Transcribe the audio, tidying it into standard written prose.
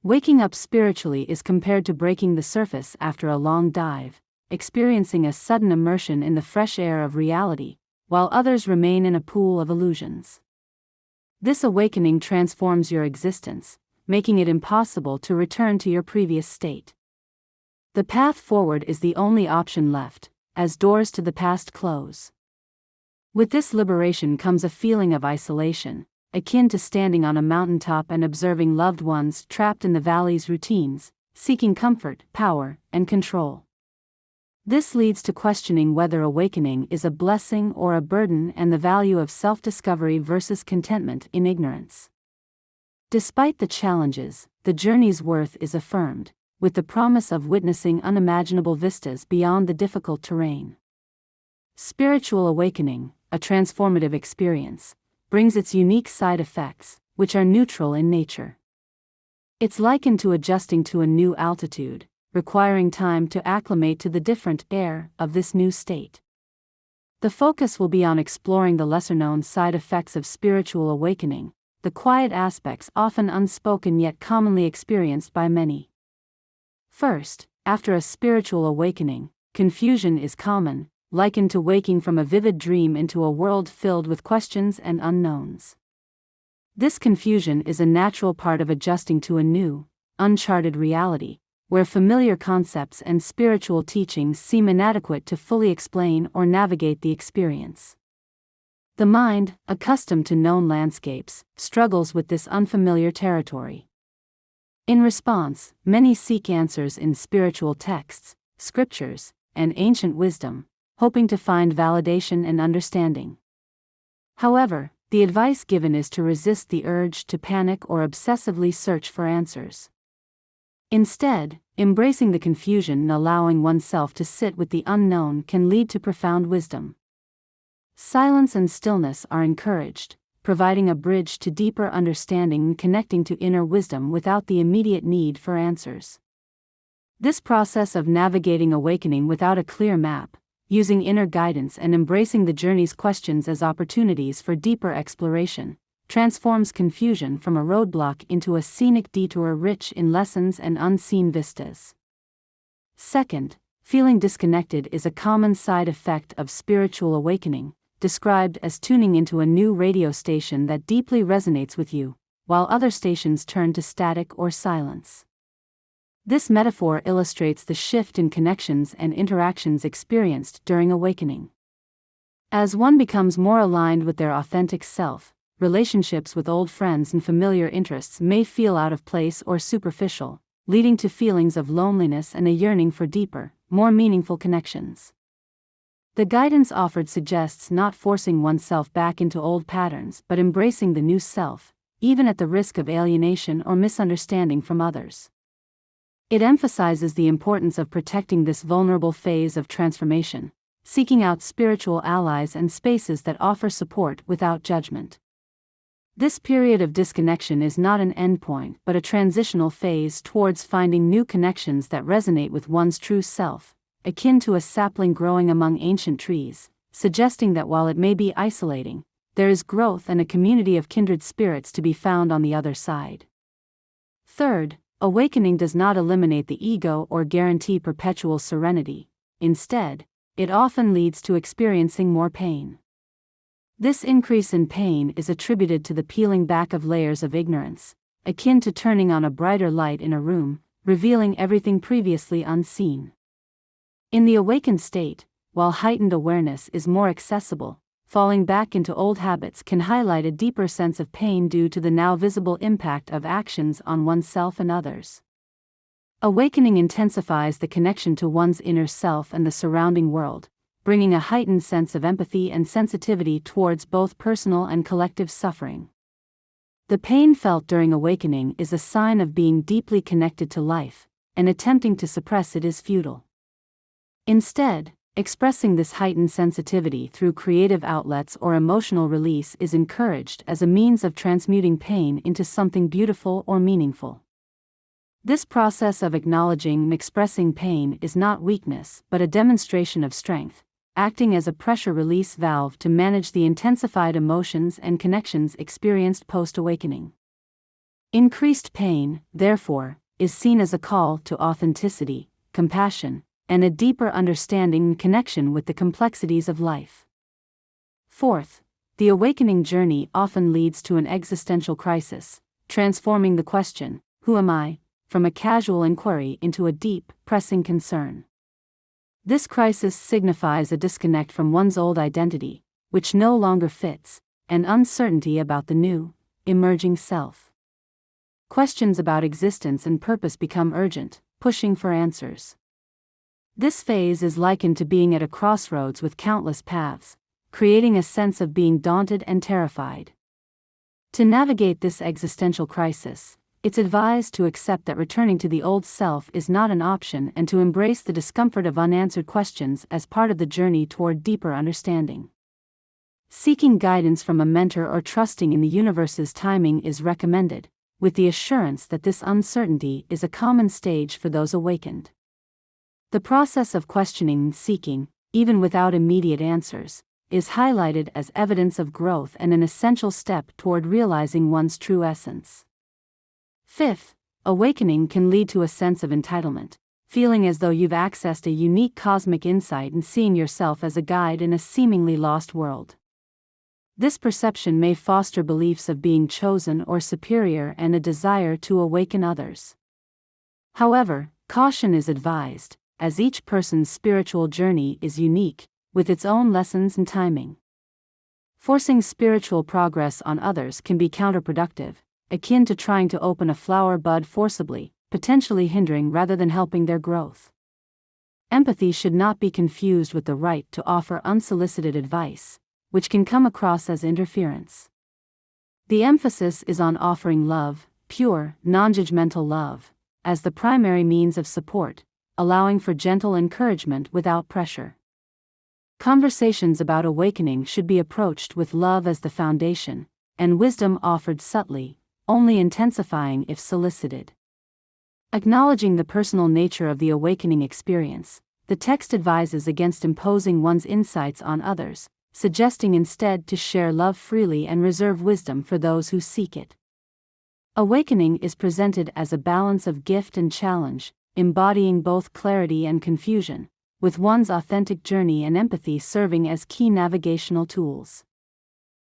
Waking up spiritually is compared to breaking the surface after a long dive, experiencing a sudden immersion in the fresh air of reality, while others remain in a pool of illusions. This awakening transforms your existence, making it impossible to return to your previous state. The path forward is the only option left, as doors to the past close. With this liberation comes a feeling of isolation, akin to standing on a mountaintop and observing loved ones trapped in the valley's routines, seeking comfort, power, and control. This leads to questioning whether awakening is a blessing or a burden and the value of self-discovery versus contentment in ignorance. Despite the challenges, the journey's worth is affirmed, with the promise of witnessing unimaginable vistas beyond the difficult terrain. Spiritual awakening, a transformative experience, brings its unique side effects, which are neutral in nature. It's likened to adjusting to a new altitude, requiring time to acclimate to the different air of this new state. The focus will be on exploring the lesser-known side effects of spiritual awakening, the quiet aspects often unspoken yet commonly experienced by many. First, after a spiritual awakening, confusion is common, likened to waking from a vivid dream into a world filled with questions and unknowns. This confusion is a natural part of adjusting to a new, uncharted reality, where familiar concepts and spiritual teachings seem inadequate to fully explain or navigate the experience. The mind, accustomed to known landscapes, struggles with this unfamiliar territory. In response, many seek answers in spiritual texts, scriptures, and ancient wisdom, hoping to find validation and understanding. However, the advice given is to resist the urge to panic or obsessively search for answers. Instead, embracing the confusion and allowing oneself to sit with the unknown can lead to profound wisdom. Silence and stillness are encouraged, providing a bridge to deeper understanding and connecting to inner wisdom without the immediate need for answers. This process of navigating awakening without a clear map, using inner guidance and embracing the journey's questions as opportunities for deeper exploration, transforms confusion from a roadblock into a scenic detour rich in lessons and unseen vistas. Second, feeling disconnected is a common side effect of spiritual awakening, described as tuning into a new radio station that deeply resonates with you, while other stations turn to static or silence. This metaphor illustrates the shift in connections and interactions experienced during awakening. As one becomes more aligned with their authentic self, relationships with old friends and familiar interests may feel out of place or superficial, leading to feelings of loneliness and a yearning for deeper, more meaningful connections. The guidance offered suggests not forcing oneself back into old patterns but embracing the new self, even at the risk of alienation or misunderstanding from others. It emphasizes the importance of protecting this vulnerable phase of transformation, seeking out spiritual allies and spaces that offer support without judgment. This period of disconnection is not an endpoint but a transitional phase towards finding new connections that resonate with one's true self, akin to a sapling growing among ancient trees, suggesting that while it may be isolating, there is growth and a community of kindred spirits to be found on the other side. Third, awakening does not eliminate the ego or guarantee perpetual serenity. Instead, it often leads to experiencing more pain. This increase in pain is attributed to the peeling back of layers of ignorance, akin to turning on a brighter light in a room, revealing everything previously unseen. In the awakened state, while heightened awareness is more accessible, falling back into old habits can highlight a deeper sense of pain due to the now visible impact of actions on oneself and others. Awakening intensifies the connection to one's inner self and the surrounding world, bringing a heightened sense of empathy and sensitivity towards both personal and collective suffering. The pain felt during awakening is a sign of being deeply connected to life, and attempting to suppress it is futile. Instead, expressing this heightened sensitivity through creative outlets or emotional release is encouraged as a means of transmuting pain into something beautiful or meaningful. This process of acknowledging and expressing pain is not weakness but a demonstration of strength, acting as a pressure release valve to manage the intensified emotions and connections experienced post-awakening. Increased pain, therefore, is seen as a call to authenticity, compassion, and a deeper understanding and connection with the complexities of life. Fourth, the awakening journey often leads to an existential crisis, transforming the question, "Who am I?" from a casual inquiry into a deep, pressing concern. This crisis signifies a disconnect from one's old identity, which no longer fits, and uncertainty about the new, emerging self. Questions about existence and purpose become urgent, pushing for answers. This phase is likened to being at a crossroads with countless paths, creating a sense of being daunted and terrified. To navigate this existential crisis, it's advised to accept that returning to the old self is not an option and to embrace the discomfort of unanswered questions as part of the journey toward deeper understanding. Seeking guidance from a mentor or trusting in the universe's timing is recommended, with the assurance that this uncertainty is a common stage for those awakened. The process of questioning and seeking, even without immediate answers, is highlighted as evidence of growth and an essential step toward realizing one's true essence. Fifth, awakening can lead to a sense of entitlement, feeling as though you've accessed a unique cosmic insight and seeing yourself as a guide in a seemingly lost world. This perception may foster beliefs of being chosen or superior and a desire to awaken others. However, caution is advised, as each person's spiritual journey is unique, with its own lessons and timing. Forcing spiritual progress on others can be counterproductive, akin to trying to open a flower bud forcibly, potentially hindering rather than helping their growth. Empathy should not be confused with the right to offer unsolicited advice, which can come across as interference. The emphasis is on offering love, pure, non-judgmental love, as the primary means of support, allowing for gentle encouragement without pressure. Conversations about awakening should be approached with love as the foundation, and wisdom offered subtly, only intensifying if solicited. Acknowledging the personal nature of the awakening experience, the text advises against imposing one's insights on others, suggesting instead to share love freely and reserve wisdom for those who seek it. Awakening is presented as a balance of gift and challenge, embodying both clarity and confusion, with one's authentic journey and empathy serving as key navigational tools.